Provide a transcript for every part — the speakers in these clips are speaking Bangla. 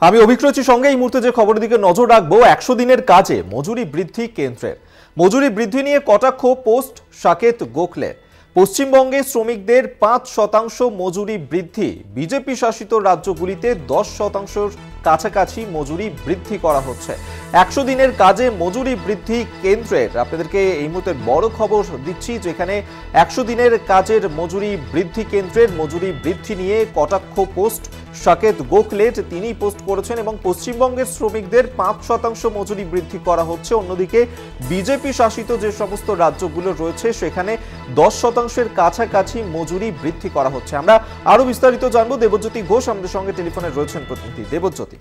আমি অভিজ্ঞতার সঙ্গে এই মুহূর্তে যে খবরের দিকে নজর রাখবো, 100 দিনের কাজে মজুরি বৃদ্ধি কেন্দ্রের। মজুরি বৃদ্ধি নিয়ে কটাক্ষ পোস্ট সাকেত গোখলে। পশ্চিমবঙ্গে শ্রমিকদের 5% মজুরি বৃদ্ধি, বিজেপি শাসিত রাজ্যগুলিতে 10% কাছাকাছি মজুরি বৃদ্ধি করা হচ্ছে। 100 দিনের কাজে মজুরি বৃদ্ধি কেন্দ্রের আপনাদেরকে এই মুহূর্তে বড় খবর দিচ্ছি, যেখানে 100 দিনের কাজের মজুরি বৃদ্ধি কেন্দ্রের মজুরি বৃদ্ধি নিয়ে কটাক্ষ পোস্ট সাকেত গোখলেট তিনি পোস্ট করেছেন এবং পশ্চিমবঙ্গের শ্রমিকদের 5% মজুরি বৃদ্ধি করা হচ্ছে। অন্যদিকে বিজেপি শাসিত যে সমস্ত রাজ্যগুলো রয়েছে সেখানে 10%-এর কাছাকাছি মজুরি বৃদ্ধি করা হচ্ছে। আমরা আরো বিস্তারিত জানবো। দেবজ্যোতি ঘোষ আমাদের সঙ্গে টেলিফোনে রয়েছেন প্রতিনিধি। দেবজ্যোতি,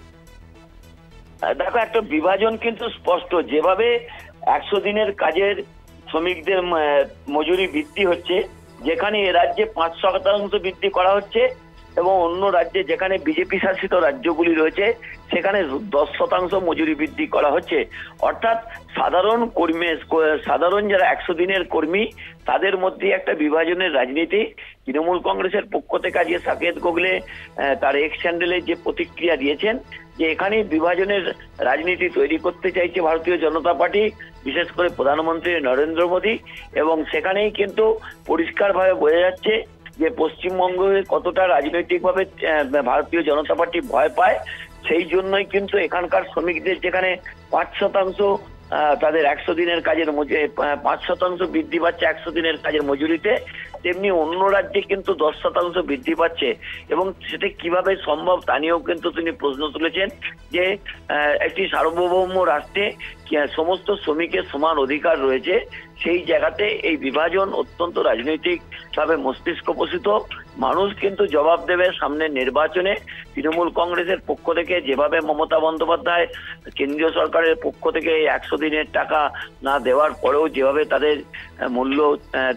দেখো, একটা বিভাজন কিন্তু স্পষ্ট। যেভাবে 100 দিনের কাজের শ্রমিকদের মজুরি বৃদ্ধি হচ্ছে, যেখানে এ রাজ্যে 5% বৃদ্ধি করা হচ্ছে এবং অন্য রাজ্যে যেখানে বিজেপি শাসিত রাজ্যগুলি রয়েছে সেখানে 10% মজুরি বৃদ্ধি করা হচ্ছে। অর্থাৎ সাধারণ যারা 100 দিনের কর্মী তাদের মধ্যে একটা বিভাজনের রাজনীতি। তৃণমূল কংগ্রেসের পক্ষ থেকে আজকে সাকেত গোখলে তার এক্স হ্যান্ডেলে যে প্রতিক্রিয়া দিয়েছেন যে এখানে বিভাজনের রাজনীতি তৈরি করতে চাইছে ভারতীয় জনতা পার্টি, বিশেষ করে প্রধানমন্ত্রী নরেন্দ্র মোদী, এবং সেখানেই কিন্তু পরিষ্কারভাবে বোঝা যাচ্ছে যে পশ্চিমবঙ্গে কতটা রাজনৈতিকভাবে ভারতীয় জনতা পার্টি ভয় পায়। সেই জন্যই কিন্তু এখানকার শ্রমিকদের যেখানে 5% তাদের 100 দিনের কাজের 5% বৃদ্ধি পাচ্ছে 100 দিনের কাজের মজুরিতে, তেমনি অন্য রাজ্যে কিন্তু 10% বৃদ্ধি পাচ্ছে। এবং সেটা কিভাবে সম্ভব তা নিয়েও কিন্তু তিনি প্রশ্ন তুলেছেন যে একটি সার্বভৌম রাষ্ট্রে সমস্ত শ্রমিকের সমান অধিকার রয়েছে, সেই জায়গাতে এই বিভাজন অত্যন্ত রাজনৈতিকভাবে মস্তিষ্কপ্রসূত। মানুষ কিন্তু জবাব দেবে সামনের নির্বাচনে। তৃণমূল কংগ্রেসের পক্ষ থেকে যেভাবে মমতা বন্দ্যোপাধ্যায় কেন্দ্রীয় সরকারের পক্ষ থেকে 100 দিনের টাকা না দেওয়ার পরেও যেভাবে তাদের মূল্য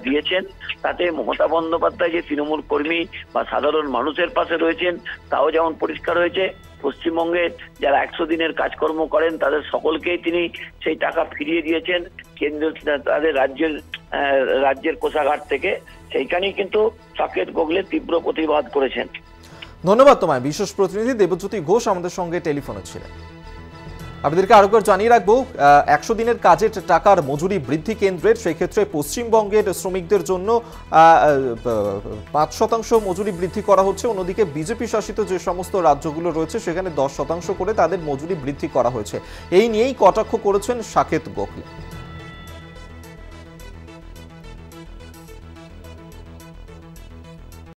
দিয়েছেন, তাতে মমতা বন্দ্যোপাধ্যায় যে তৃণমূল কর্মী বা সাধারণ মানুষের পাশে রয়েছেন তাও যেমন পরিষ্কার হয়েছে। পশ্চিমবঙ্গে যারা 100 দিনের কাজকর্ম করেন তাদের সকলকেই তিনি সেই টাকা ফিরিয়ে দিয়েছেন কেন্দ্র তাদের রাজ্যের কোষাগার থেকে। সেইখানেই কিন্তু সাকেত গোখলে তীব্র প্রতিবাদ করেছেন। ধন্যবাদ তোমায়। বিশেষ প্রতিনিধি দেবজ্যোতি ঘোষ আমাদের সঙ্গে টেলিফোনে ছিলেন। আপনাদেরকে আরো একবার জানিয়ে রাখবো, 100 দিনের কাজের টাকার মজুরি বৃদ্ধি কেন্দ্রের সেক্ষেত্রে পশ্চিমবঙ্গের শ্রমিকদের জন্য 5% মজুরি বৃদ্ধি করা হচ্ছে। অন্যদিকে বিজেপি শাসিত যে সমস্ত রাজ্যগুলো রয়েছে সেখানে 10% করে তাদের মজুরি বৃদ্ধি করা হয়েছে। এই নিয়েই কটাক্ষ করেছেন সাকেত গোখলে।